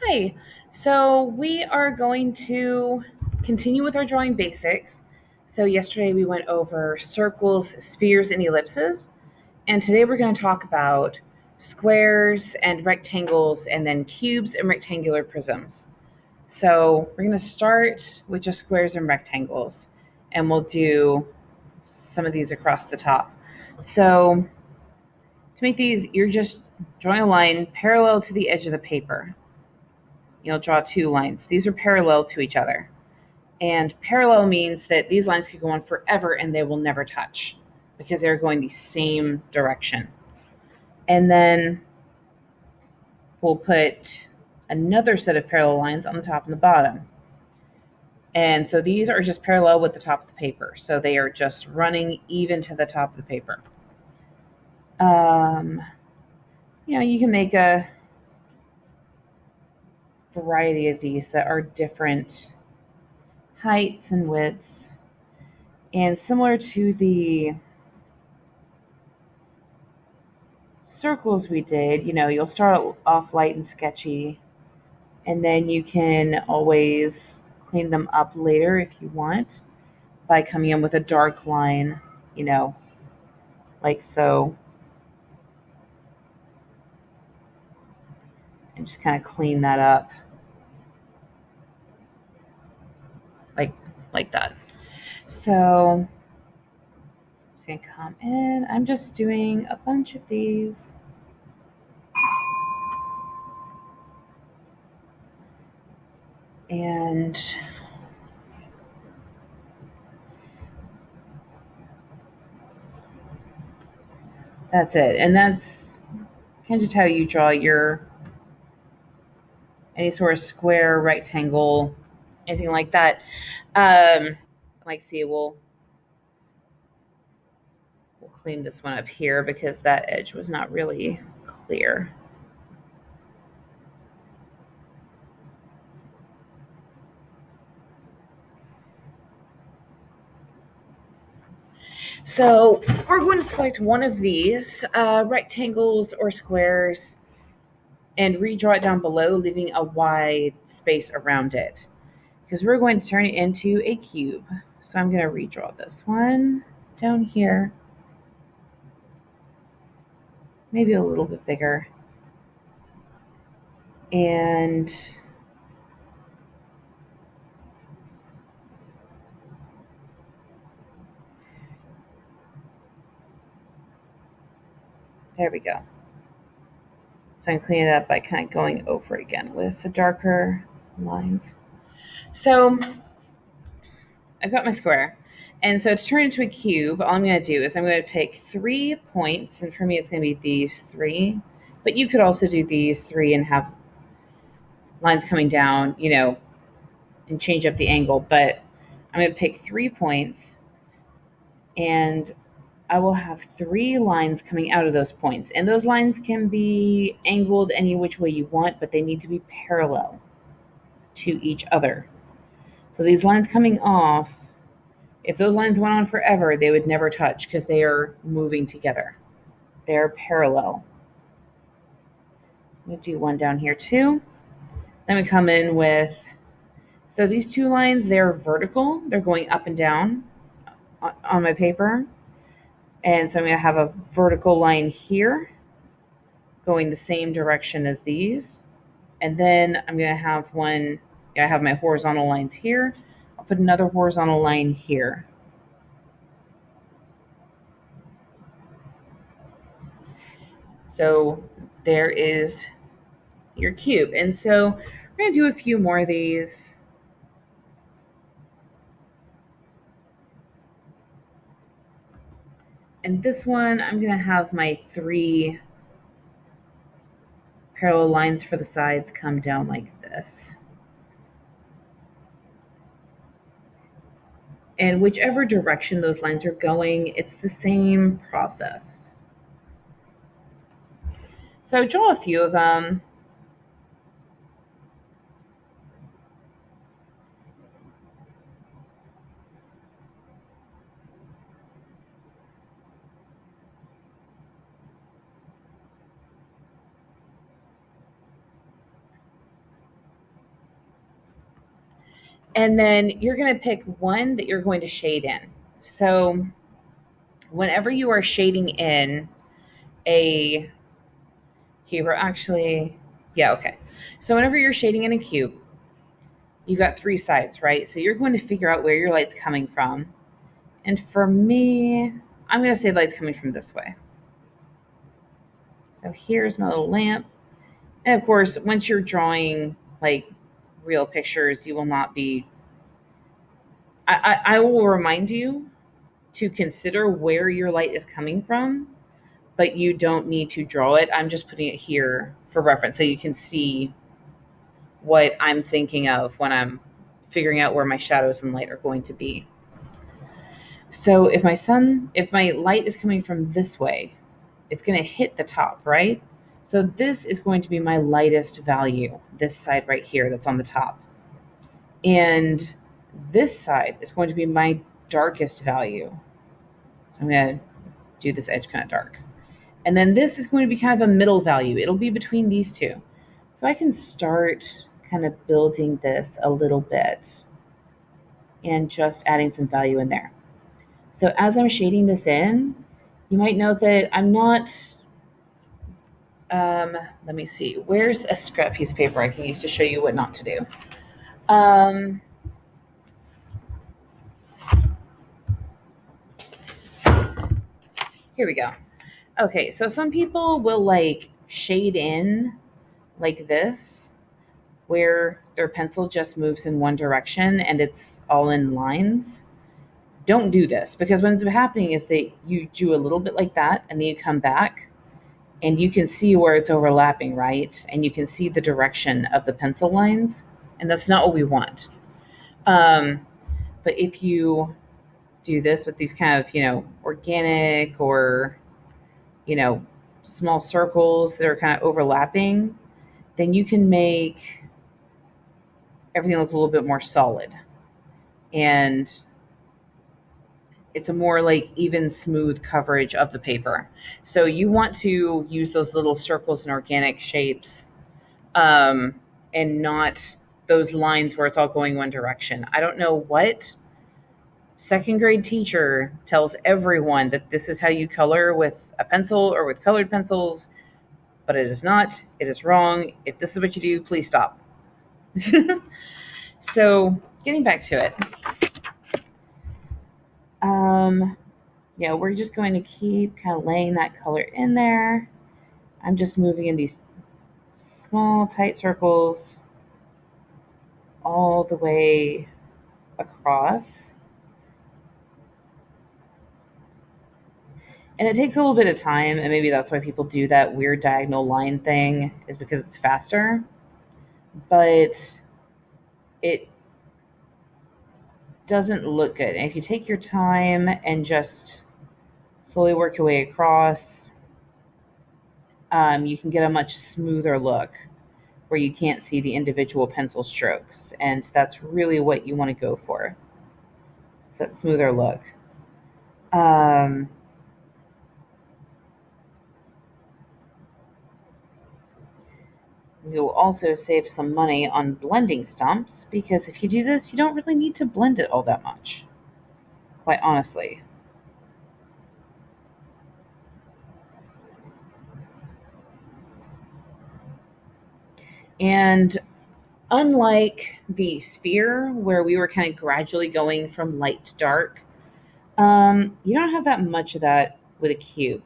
Hi. So we are going to continue with our drawing basics. So yesterday we went over circles, spheres, and ellipses, and today we're going to talk about squares and rectangles and then cubes and rectangular prisms. So we're going to start with just squares and rectangles, and we'll do some of these across the top. So to make these, you're just drawing a line parallel to the edge of the paper. You'll draw two lines. These are parallel to each other. And parallel means that these lines could go on forever and they will never touch because they're going the same direction. And then we'll put another set of parallel lines on the top and the bottom. And so these are just parallel with the top of the paper. So they are just running even to the top of the paper. Um, you can make a variety of these that are different heights and widths. And similar to the circles we did, you'll start off light and sketchy, and then you can always clean them up later if you want by coming in with a dark line, you know, like so, and just kind of clean that up like like that. So I'm just gonna come in. I'm just doing a bunch of these. And that's it. And that's kind of just how you draw your any sort of square, rectangle, anything like that. Like, see, we'll clean this one up here because that edge was not really clear. So we're going to select one of these rectangles or squares and redraw it down below, leaving a wide space around it because we're going to turn it into a cube. So I'm going to redraw this one down here, maybe a little bit bigger. And there we go. So I can clean it up by kind of going over it again with the darker lines. So I've got my square. And so to turn it into a cube, all I'm going to do is I'm going to pick 3 points. And for me, it's going to be these 3. But you could also do these 3 and have lines coming down, and change up the angle. But I'm going to pick 3 points. And I will have 3 lines coming out of those points. And those lines can be angled any which way you want, but they need to be parallel to each other. So these lines coming off, if those lines went on forever, they would never touch because they are moving together. They're parallel. I'm going to do one down here too. Then we come in with, so these 2 lines, they're vertical. They're going up and down on my paper. And so I'm going to have a vertical line here going the same direction as these. And then I'm going to have one, I have my horizontal lines here. I'll put another horizontal line here. So there is your cube. And so we're going to do a few more of these. And this one, I'm going to have my 3 parallel lines for the sides come down like this. And whichever direction those lines are going, it's the same process. So draw a few of them. And then you're going to pick one that you're going to shade in. So whenever you are shading in a cube, or actually, yeah, okay. So whenever you're shading in a cube, you've got three sides, right? So you're going to figure out where your light's coming from. And for me, I'm going to say the light's coming from this way. So here's my little lamp. And of course, once you're drawing like real pictures, you will not be. I will remind you to consider where your light is coming from, but you don't need to draw it. I'm just putting it here for reference so you can see what I'm thinking of when I'm figuring out where my shadows and light are going to be. So if my light is coming from this way, it's going to hit the top, right? So this is going to be my lightest value, this side right here that's on the top. And this side is going to be my darkest value. So I'm going to do this edge kind of dark. And then this is going to be kind of a middle value. It'll be between these two. So I can start kind of building this a little bit and just adding some value in there. So as I'm shading this in, you might note that I'm not, let me see, where's a scrap piece of paper I can use to show you what not to do? Here we go. Okay, so some people will like shade in like this, where their pencil just moves in one direction and it's all in lines. Don't do this, because what ends up happening is that you do a little bit like that and then you come back and you can see where it's overlapping, right? And you can see the direction of the pencil lines, and that's not what we want. But if you do this with these kind of, organic or, small circles that are kind of overlapping, then you can make everything look a little bit more solid. And it's a more like even smooth coverage of the paper. So you want to use those little circles and organic shapes, and not those lines where it's all going one direction. I don't know what second grade teacher tells everyone that this is how you color with a pencil or with colored pencils, but it is not. It is wrong. If this is what you do, please stop. So getting back to it. We're just going to keep kind of laying that color in there. I'm just moving in these small, tight circles all the way across. And it takes a little bit of time, and maybe that's why people do that weird diagonal line thing, is because it's faster. But it doesn't look good. And if you take your time and just slowly work your way across, you can get a much smoother look where you can't see the individual pencil strokes. And that's really what you want to go for. It's that smoother look. You'll also save some money on blending stumps, because if you do this, you don't really need to blend it all that much, quite honestly. And unlike the sphere, where we were kind of gradually going from light to dark, you don't have that much of that with a cube.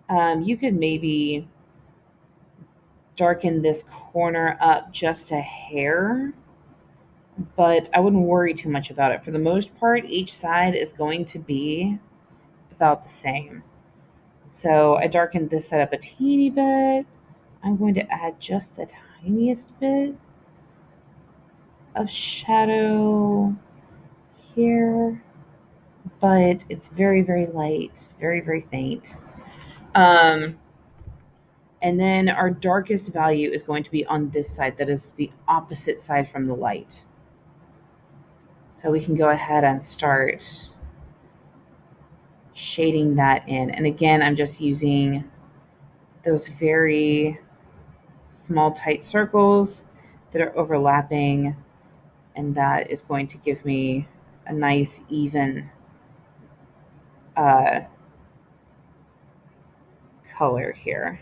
You could maybe darken this corner up just a hair, but I wouldn't worry too much about it. For the most part, each side is going to be about the same. So I darkened this side up a teeny bit. I'm going to add just the tiniest bit of shadow here, but it's very, very light, very, very faint. And then our darkest value is going to be on this side. That is the opposite side from the light. So we can go ahead and start shading that in. And again, I'm just using those very small, tight circles that are overlapping and that is going to give me a nice even color here.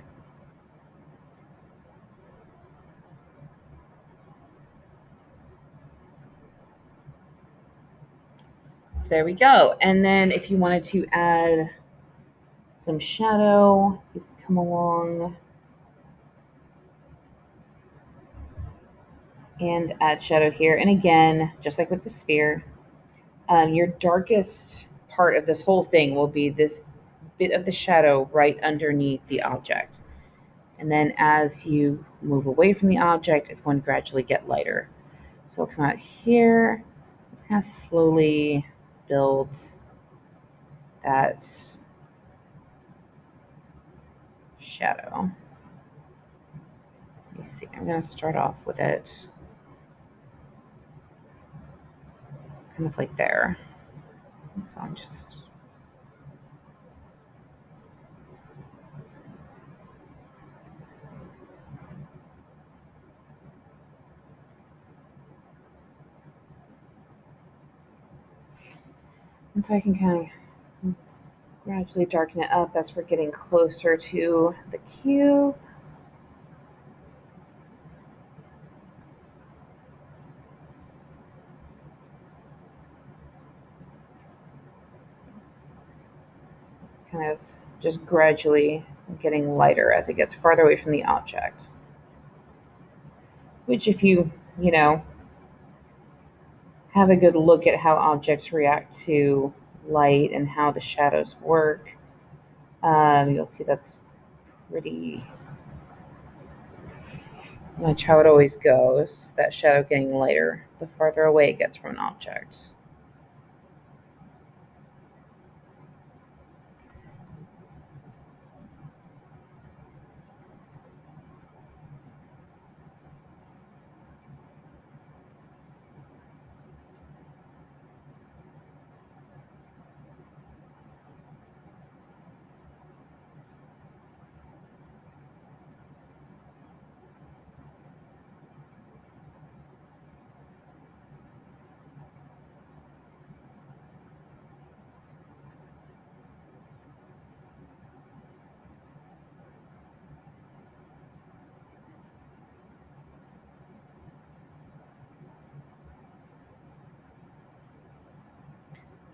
So there we go. And then if you wanted to add some shadow, you can come along and add shadow here. And again, just like with the sphere, your darkest part of this whole thing will be this bit of the shadow right underneath the object. And then as you move away from the object, it's going to gradually get lighter. So we'll come out here, just kind of slowly build that shadow. Let me see, I'm going to start off with it kind of like there. So I'm just and so I can kind of gradually darken it up as we're getting closer to the cube. Kind of just gradually getting lighter as it gets farther away from the object. Which if you have a good look at how objects react to light and how the shadows work, you'll see that's pretty much how it always goes. That shadow getting lighter the farther away it gets from an object.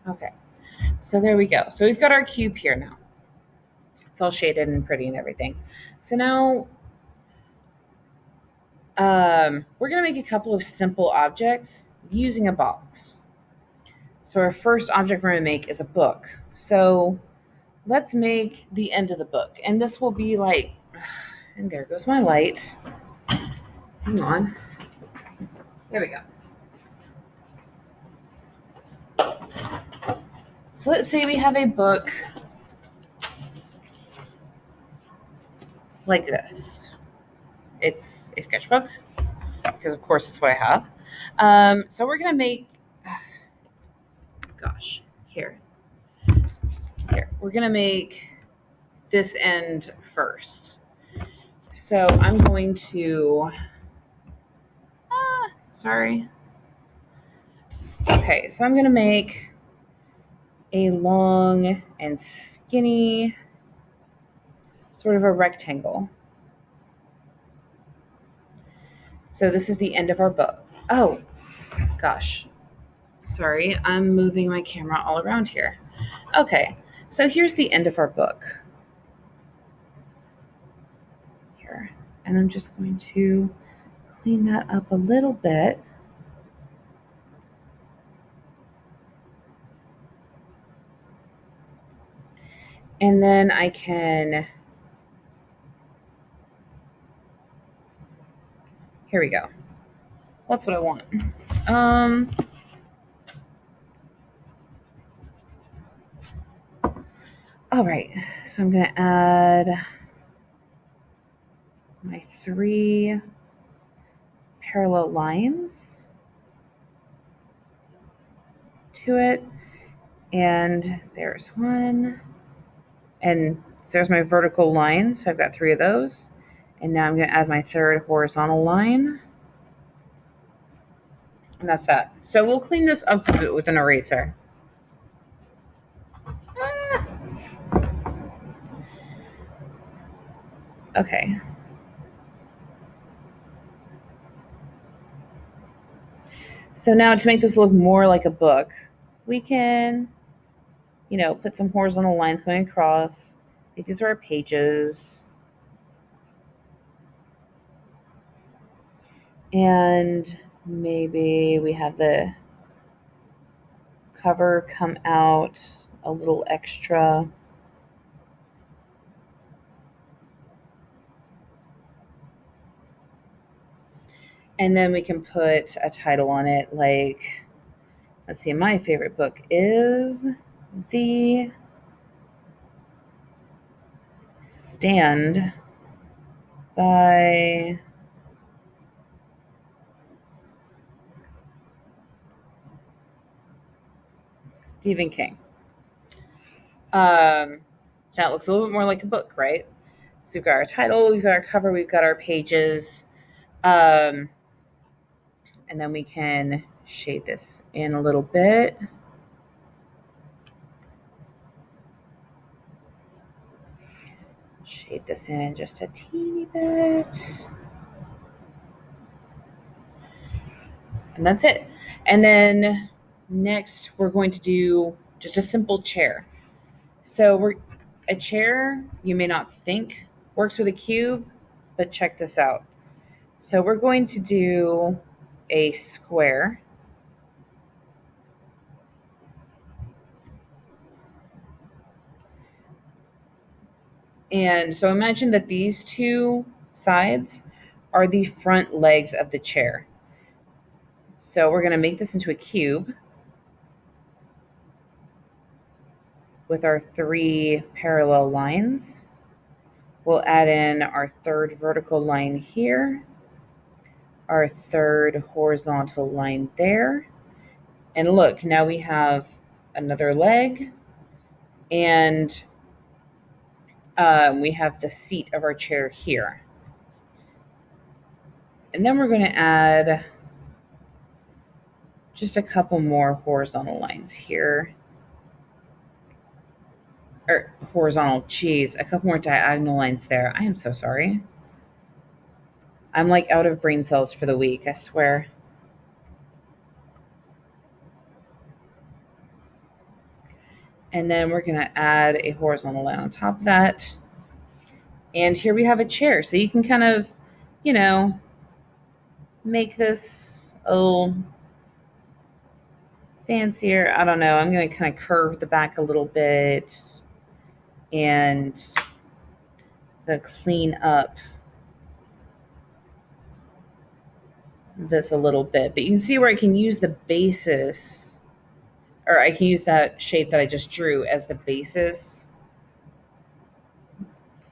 Okay, so there we go. So we've got our cube here now. It's all shaded and pretty and everything. So now we're going to make a couple of simple objects using a box. So our first object we're going to make is a book. So let's make the end of the book. And this will be like, and there goes my light. Hang on. There we go. So let's say we have a book like this. It's a sketchbook because, of course, it's what I have. So we're going to make, gosh, here. We're going to make this end first. So I'm going to, sorry. Okay, so I'm going to make a long and skinny sort of a rectangle. So this is the end of our book. Oh, gosh. Sorry, I'm moving my camera all around here. Okay, so here's the end of our book. Here. And I'm just going to clean that up a little bit. And then I can, here we go. That's what I want. All right, so I'm going to add my 3 parallel lines to it. And there's one. And there's my vertical line. So I've got 3 of those. And now I'm going to add my 3rd horizontal line. And that's that. So we'll clean this up a bit with an eraser. Okay. So now to make this look more like a book, we can, put some horizontal lines going across. These are our pages. And maybe we have the cover come out a little extra. And then we can put a title on it, like, let's see, my favorite book is The Stand by Stephen King. So now it looks a little bit more like a book, right? So we've got our title, we've got our cover, we've got our pages. And then we can shade this in a little bit. Shade this in just a teeny bit. And that's it. And then next we're going to do just a simple chair. So a chair you may not think works with a cube, but check this out. So we're going to do a square. And so imagine that these two sides are the front legs of the chair. So we're going to make this into a cube with our 3 parallel lines. We'll add in our 3rd vertical line here, our 3rd horizontal line there. And look, now we have another leg, and we have the seat of our chair here. And then we're going to add just a couple more horizontal lines here. Or horizontal, geez, a couple more diagonal lines there. I am so sorry. I'm like out of brain cells for the week, I swear. And then we're going to add a horizontal line on top of that. And here we have a chair. So you can kind of, make this a little fancier. I don't know. I'm going to kind of curve the back a little bit and clean up this a little bit. But you can see where I can use the basis, or I can use that shape that I just drew as the basis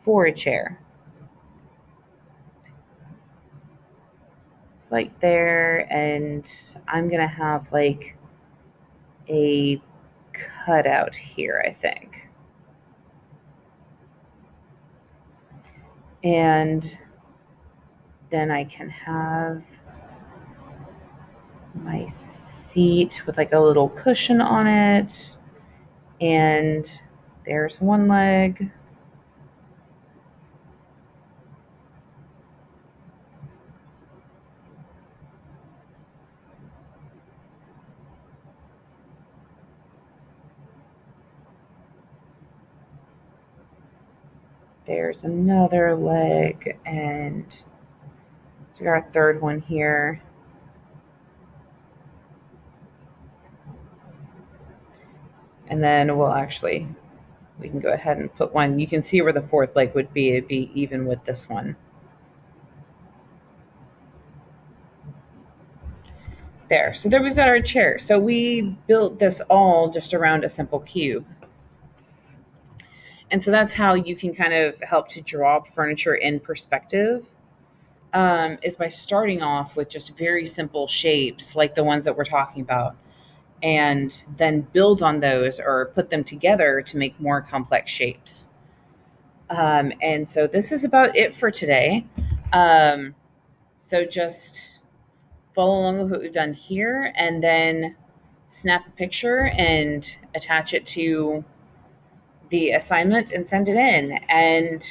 for a chair. It's like there, and I'm going to have like a cutout here, I think. And then I can have my seat with like a little cushion on it. And there's one leg. There's another leg, and so we got our 3rd one here. And then we can go ahead and put one. You can see where the 4th leg would be. It'd be even with this one. There. So there we've got our chair. So we built this all just around a simple cube. And so that's how you can kind of help to draw furniture in perspective, is by starting off with just very simple shapes like the ones that we're talking about, and then build on those or put them together to make more complex shapes. And so this is about it for today. So just follow along with what we've done here, and then snap a picture and attach it to the assignment and send it in. And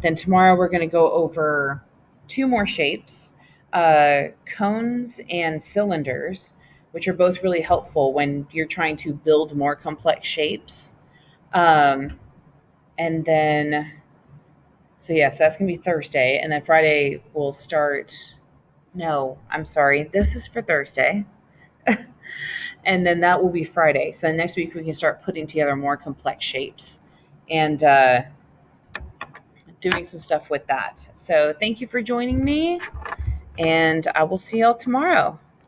then tomorrow we're going to go over two more shapes, cones and cylinders, which are both really helpful when you're trying to build more complex shapes. And then, so yes, that's going to be Thursday. And then Friday we'll start. No, I'm sorry. This is for Thursday. And then that will be Friday. So next week we can start putting together more complex shapes and doing some stuff with that. So thank you for joining me, and I will see y'all tomorrow.